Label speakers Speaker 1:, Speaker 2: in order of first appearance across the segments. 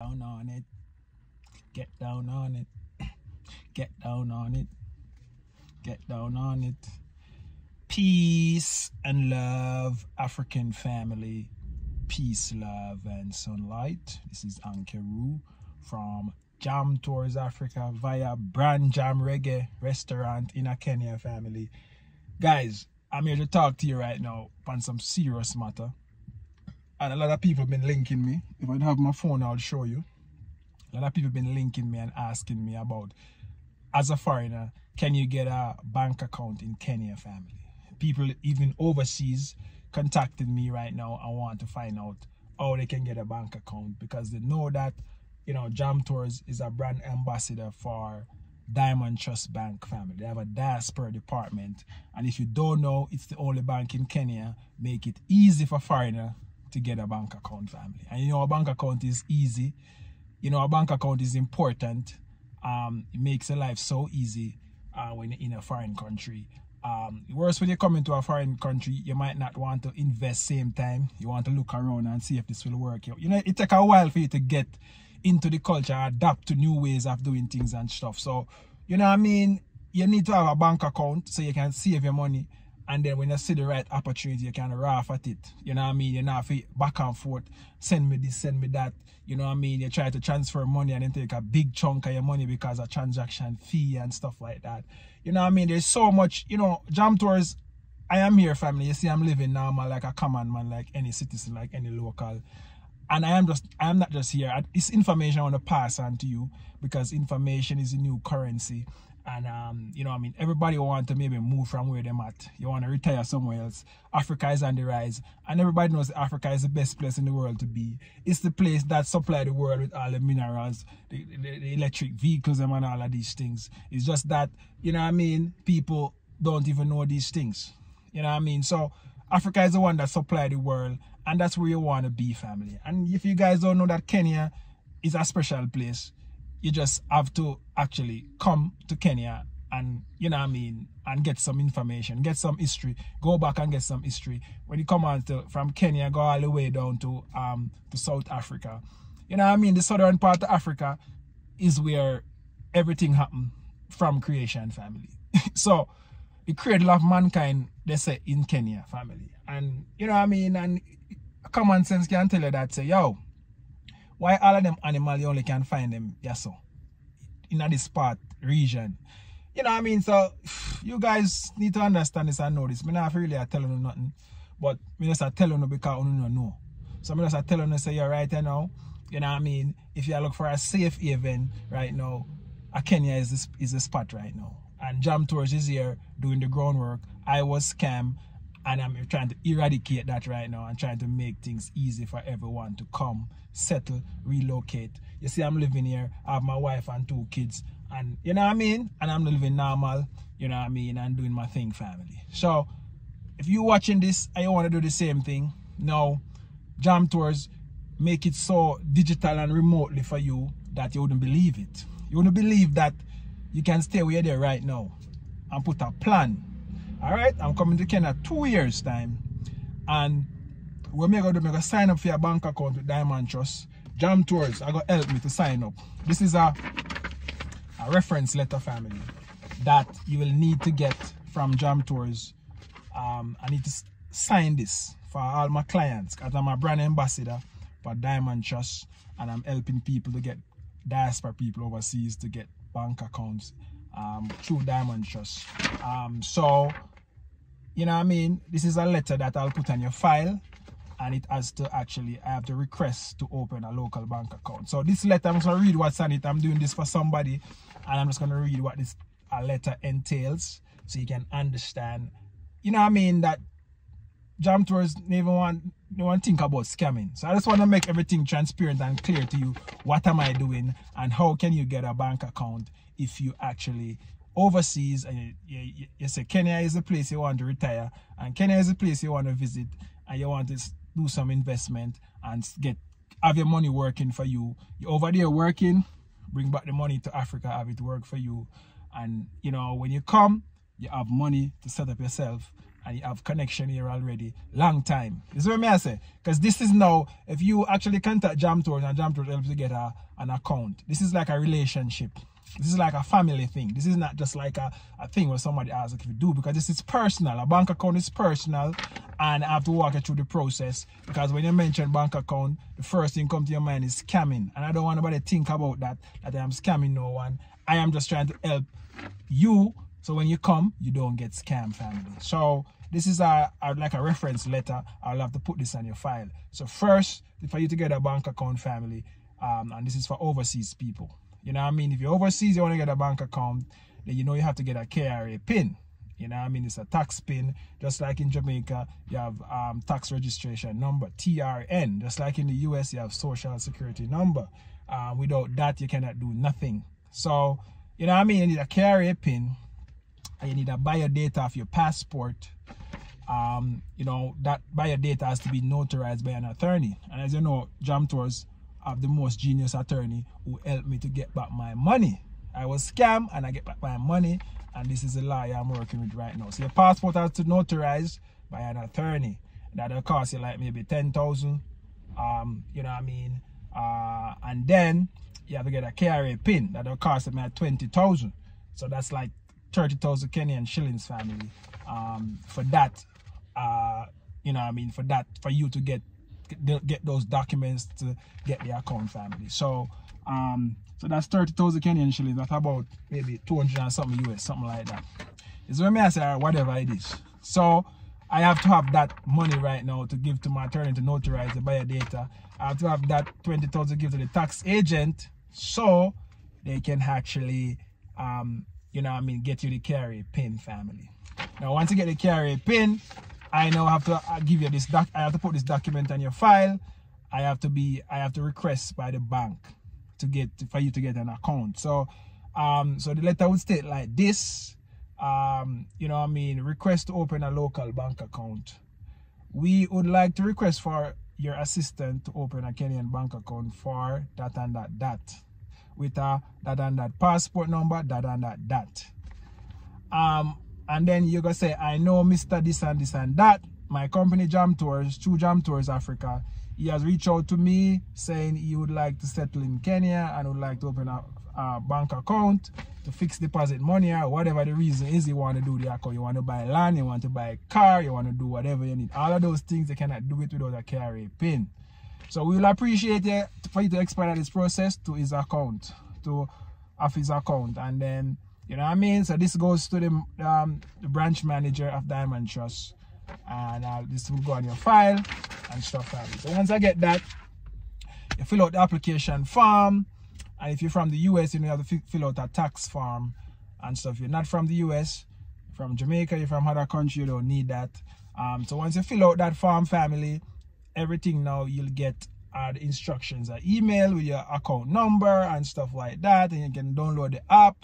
Speaker 1: Down on it, get down on it, get down on it, get down on it. Peace and love, African family. Peace, love, and sunlight. This is Ankeru from Jam Tours Africa via Brand Jam Reggae restaurant in a Kenya family. Guys, I'm here to talk to you right now on some serious matter. And a lot of people have been linking me. If I have my phone, I'll show you. A lot of people have been linking me and asking me about, as a foreigner, can you get a bank account in Kenya family? People even overseas contacted me right now and want to find out how they can get a bank account, because they know that, you know, Jam Tours is a brand ambassador for Diamond Trust Bank family. They have a diaspora department, and if you don't know, it's the only bank in Kenya. Make it easy for foreigner to get a bank account, family. And you know, a bank account is easy. You know, a bank account is important. It makes your life so easy when you're in a foreign country. Worse, when you come into a foreign country, you might not want to invest same time. You want to look around and see if this will work. You know, it takes a while for you to get into the culture, adapt to new ways of doing things and stuff. So, you know what I mean? You need to have a bank account so you can save your money. And then when you see the right opportunity, you can laugh at it. You know what I mean? You know, back and forth, send me this, send me that. You know what I mean? You try to transfer money and then take a big chunk of your money because of transaction fee and stuff like that. You know what I mean? There's so much, you know, Jam Tours, I am here, family. You see, I'm living normal like a common man, like any citizen, like any local. And I am not just here. This information I want to pass on to you, because information is a new currency. And, you know what I mean, everybody want to maybe move from where they're at. You want to retire somewhere else. Africa is on the rise. And everybody knows that Africa is the best place in the world to be. It's the place that supplies the world with all the minerals, the electric vehicles and all of these things. It's just that, you know what I mean, people don't even know these things. You know what I mean? So Africa is the one that supplies the world. And that's where you want to be, family. And if you guys don't know that Kenya is a special place, you just have to actually come to Kenya and, you know what I mean, and get some information, get some history, go back and get some history. When you come on from Kenya, go all the way down to South Africa. You know what I mean? The southern part of Africa is where everything happened from creation, family. So the cradle of mankind, they say, in Kenya, family. And, you know what I mean? And common sense can tell you that, say, yo, why all of them animals you only can find them, yes, so in this part, region. You know what I mean? So you guys need to understand this and know this. I'm not really telling you nothing, but I'm just telling you because you don't know. So I'm just telling you, say, you're right now. You know what I mean? If you look for a safe haven right now, Kenya is the spot right now. And Jam Tours is here doing the groundwork. I was scammed. And I'm trying to eradicate that right now and trying to make things easy for everyone to come, settle, relocate. You see, I'm living here. I have my wife and 2 kids. And you know what I mean? And I'm living normal, you know what I mean? And doing my thing, family. So, if you're watching this and you want to do the same thing, now, Jam Tours make it so digital and remotely for you that you wouldn't believe it. You wouldn't believe that you can stay where you're there right now and put a plan. Alright, I'm coming to Kenya 2 years time, and what I'm going to sign up for your bank account with Diamond Trust. Jam Tours are going to help me to sign up. This is a reference letter, family, that you will need to get from Jam Tours. I need to sign this for all my clients, because I'm a brand ambassador for Diamond Trust, and I'm helping people to get diaspora people overseas to get bank accounts through Diamond Trust. So, you know what I mean, this is a letter that I'll put on your file, and it has to actually, I have to request to open a local bank account. So this letter, I'm just going to read what's on it. I'm doing this for somebody, and I'm just going to read what this letter entails so you can understand, you know what I mean, that Jam Tours never want to think about scamming. So I just want to make everything transparent and clear to you. What am I doing and how can you get a bank account if you actually overseas and you say Kenya is the place you want to retire, and Kenya is the place you want to visit, and you want to do some investment and have your money working for you. You're over there working, bring back the money to Africa, have it work for you. And you know, when you come, you have money to set up yourself and you have connection here already, long time. This is what I say. Because this is now, if you actually contact Jam Tours and Jam Tours helps you get an account, this is like a relationship. This is like a family thing. This is not just like a thing where somebody asks if you do, because this is personal. A bank account is personal, and I have to walk you through the process, because when you mention bank account, the first thing come to your mind is scamming, and I don't want nobody to think about that I am scamming no one. I am just trying to help you, so when you come, you don't get scammed, family. So this is like a reference letter. I'll have to put this on your file. So first, for you to get a bank account, family, and this is for overseas people. You know what I mean? If you're overseas, you want to get a bank account, then you know you have to get a KRA PIN. You know what I mean? It's a tax PIN. Just like in Jamaica, you have tax registration number, TRN. Just like in the US, you have social security number. Without that, you cannot do nothing. So, you know what I mean? You need a KRA PIN, and you need a biodata of your passport. You know, that biodata has to be notarized by an attorney. And as you know, Jam Tours have the most genius attorney who helped me to get back my money. I was scammed and I get back my money, and this is a lawyer I'm working with right now. So your passport has to notarize by an attorney. That'll cost you like maybe 10,000. You know what I mean? And then you have to get a KRA PIN. That'll cost me 20,000. So that's like 30,000 Kenyan shillings, family. For that, you know what I mean? For that, for you to get those documents to get the account, family. So so that's 30,000 Kenyan shillings. That's about maybe 200 and something US, something like that. It's when I say whatever it is. So I have to have that money right now to give to my attorney to notarize the biodata. I have to have that 20,000 to give to the tax agent, so they can actually you know what I mean, get you the KRA PIN, family. Now once you get the KRA PIN, I now have to give you this I have to put this document on your file. I have to request by the bank for you to get an account. So so the letter would state like this. You know what I mean, request to open a local bank account. We would like to request for your assistant to open a Kenyan bank account for that and that with a that and that passport number, that and that. And then you're gonna say, I know Mr. This and this and that. My company Jam Tours, through Jam Tours Africa, he has reached out to me saying he would like to settle in Kenya and would like to open a bank account to fix deposit money, or whatever the reason is you want to do the account. You want to buy land, you want to buy a car, you want to do whatever you need. All of those things, you cannot do it without a KRA PIN. So we will appreciate it for you to expedite this process to his account, to his account, and then, you know what I mean? So this goes to the branch manager of Diamond Trust, and this will go on your file and stuff like that. So once I get that, you fill out the application form, and if you're from the US, you have to fill out a tax form and stuff. If you're not from the US, from Jamaica, you're from other country, you don't need that. So once you fill out that form, family, everything now you'll get the instructions, an email with your account number and stuff like that, and you can download the app.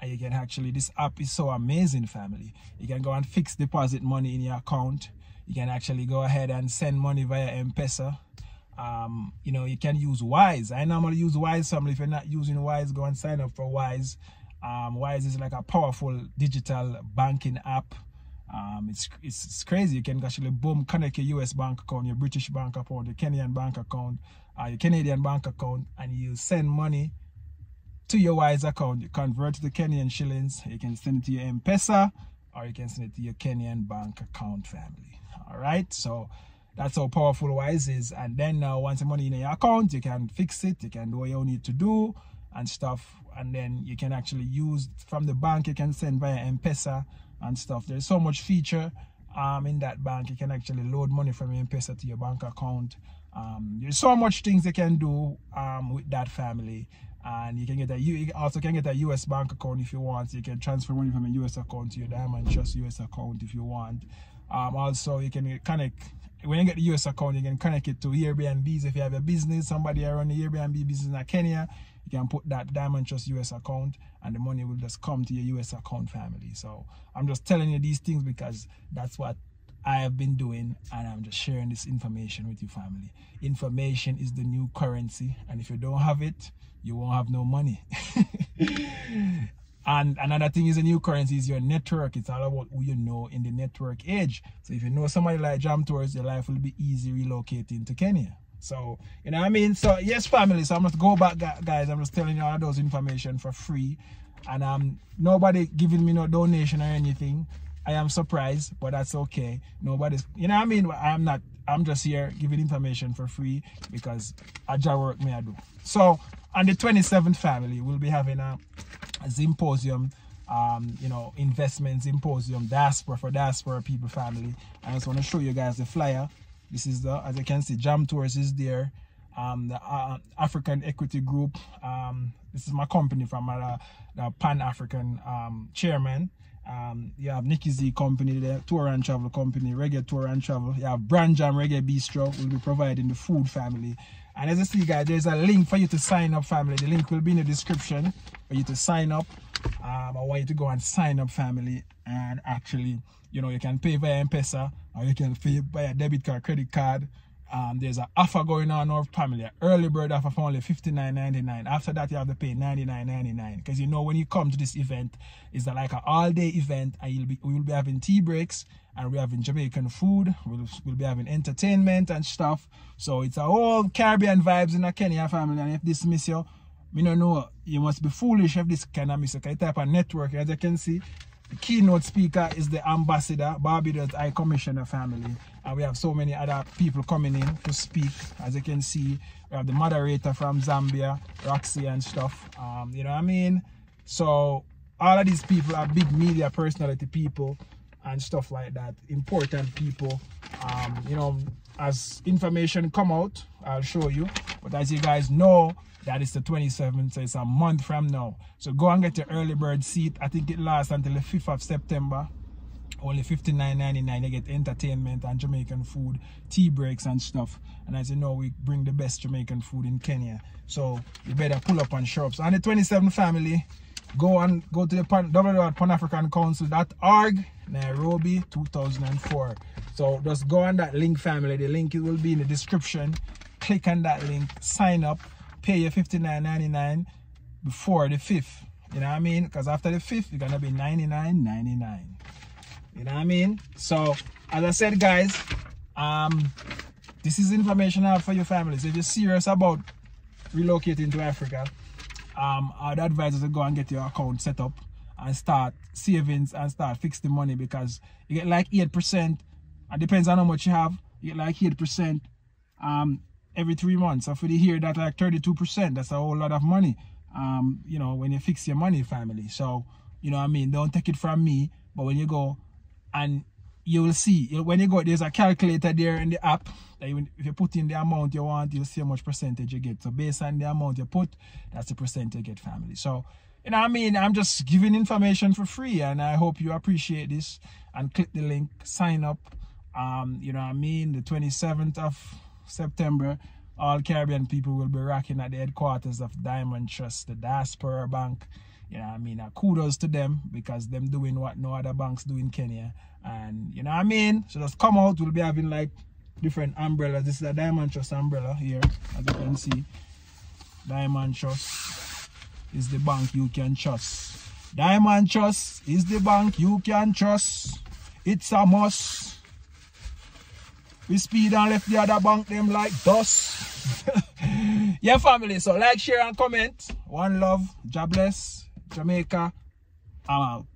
Speaker 1: And you can actually, this app is so amazing, family. You can go and fix deposit money in your account. You can actually go ahead and send money via M-Pesa. You know, you can use Wise. I normally use Wise, family. If you're not using Wise, go and sign up for Wise. Wise is like a powerful digital banking app. It's crazy. You can actually boom, connect your US bank account, your British bank account, your Kenyan bank account, your Canadian bank account, and you send money to your Wise account. You convert it to Kenyan shillings. You can send it to your M-Pesa, or you can send it to your Kenyan bank account, family. All right, so that's how powerful Wise is. And then now, once the money in your account, you can fix it. You can do what you need to do and stuff. And then you can actually use from the bank. You can send via M-Pesa and stuff. There's so much feature in that bank. You can actually load money from your M-Pesa to your bank account. There's so much things you can do with that, family. And you can get you also can get a US bank account if you want. You can transfer money from a US account to your Diamond Trust US account if you want. Also, you can connect, when you get the US account, you can connect it to Airbnbs. If you have a business, somebody around the Airbnb business in Kenya, you can put that Diamond Trust US account, and the money will just come to your US account, family. So I'm just telling you these things because that's what I have been doing, and I'm just sharing this information with you, family. Information is the new currency, and if you don't have it, you won't have no money. And another thing is, a new currency is your network. It's all about who you know in the network age. So if you know somebody like Jam Tours, your life will be easy relocating to Kenya. So, you know what I mean? So, yes, family. So, I'm just go back, guys. I'm just telling you all those information for free. And nobody giving me no donation or anything. I am surprised, but that's okay. Nobody's, you know what I mean? I'm just here giving information for free because I just work me I do. So, on the 27th, family, we'll be having a symposium, you know, investment symposium, diaspora for diaspora people, family. I just want to show you guys the flyer. This is the, as you can see, Jam Tours is there. The African Equity Group. This is my company from the Pan-African chairman. You have Nicky Z company there, tour and travel company, Reggae Tour and Travel. You have Brand Jam Reggae Bistro, will be providing the food, family. And as you see, guys, there's a link for you to sign up, family. The link will be in the description for you to sign up. I want you to go and sign up, family. And actually, you know, you can pay via M-Pesa or you can pay via debit card, credit card. There's an offer going on our family, an early bird offer for only $59.99. After that, you have to pay $99.99. Because you know, when you come to this event, it's like an all-day event, and we will be having tea breaks, and we're having Jamaican food. We'll be having entertainment and stuff. So it's a whole Caribbean vibes in a Kenya, family. And if this miss you, me don't know, you must be foolish if this kind of miss you. Type of network, as you can see. The keynote speaker is the ambassador, Barbados High Commissioner, family. And we have so many other people coming in to speak. As you can see, we have the moderator from Zambia, Roxy and stuff. You know what I mean? So all of these people are big media personality people and stuff like that. Important people. You know, as information come out, I'll show you. But as you guys know, that is the 27th, so it's a month from now. So go and get your early bird seat. I think it lasts until the 5th of September. Only $59.99. You get entertainment and Jamaican food, tea breaks and stuff. And as you know, we bring the best Jamaican food in Kenya. So you better pull up and show up. So on the 27th, family, go to the www.panafricancouncil.org, Nairobi 2004. So just go on that link, family. The link will be in the description. Click on that link, sign up. Pay your $59.99 before the 5th. You know what I mean? Because after the 5th, you're going to be $99.99. You know what I mean? So, as I said, guys, this is information out for your families. If you're serious about relocating to Africa, I'd advise you to go and get your account set up and start savings and start fix the money, because you get like 8%. It depends on how much you have. You get like 8%. Every 3 months. So for the year, that's like 32%. That's a whole lot of money. You know, when you fix your money, family. So, you know what I mean? Don't take it from me. But when you go, and you will see, when you go, there's a calculator there in the app. That if you put in the amount you want, you'll see how much percentage you get. So based on the amount you put, that's the percent you get, family. So, you know what I mean? I'm just giving information for free, and I hope you appreciate this. And click the link, sign up. You know what I mean? The 27th of September, all Caribbean people will be rocking at the headquarters of Diamond Trust, the Diaspora Bank. You know what I mean? Kudos to them, because them doing what no other banks do in Kenya. And you know what I mean? So just come out. We'll be having like different umbrellas. This is a Diamond Trust umbrella here, as you can see. Diamond Trust is the bank you can trust. Diamond Trust is the bank you can trust. It's a must. We speed and left the other bank them like dust. Yeah, family. So like, share and comment. One love. God bless. Jamaica. I'm out.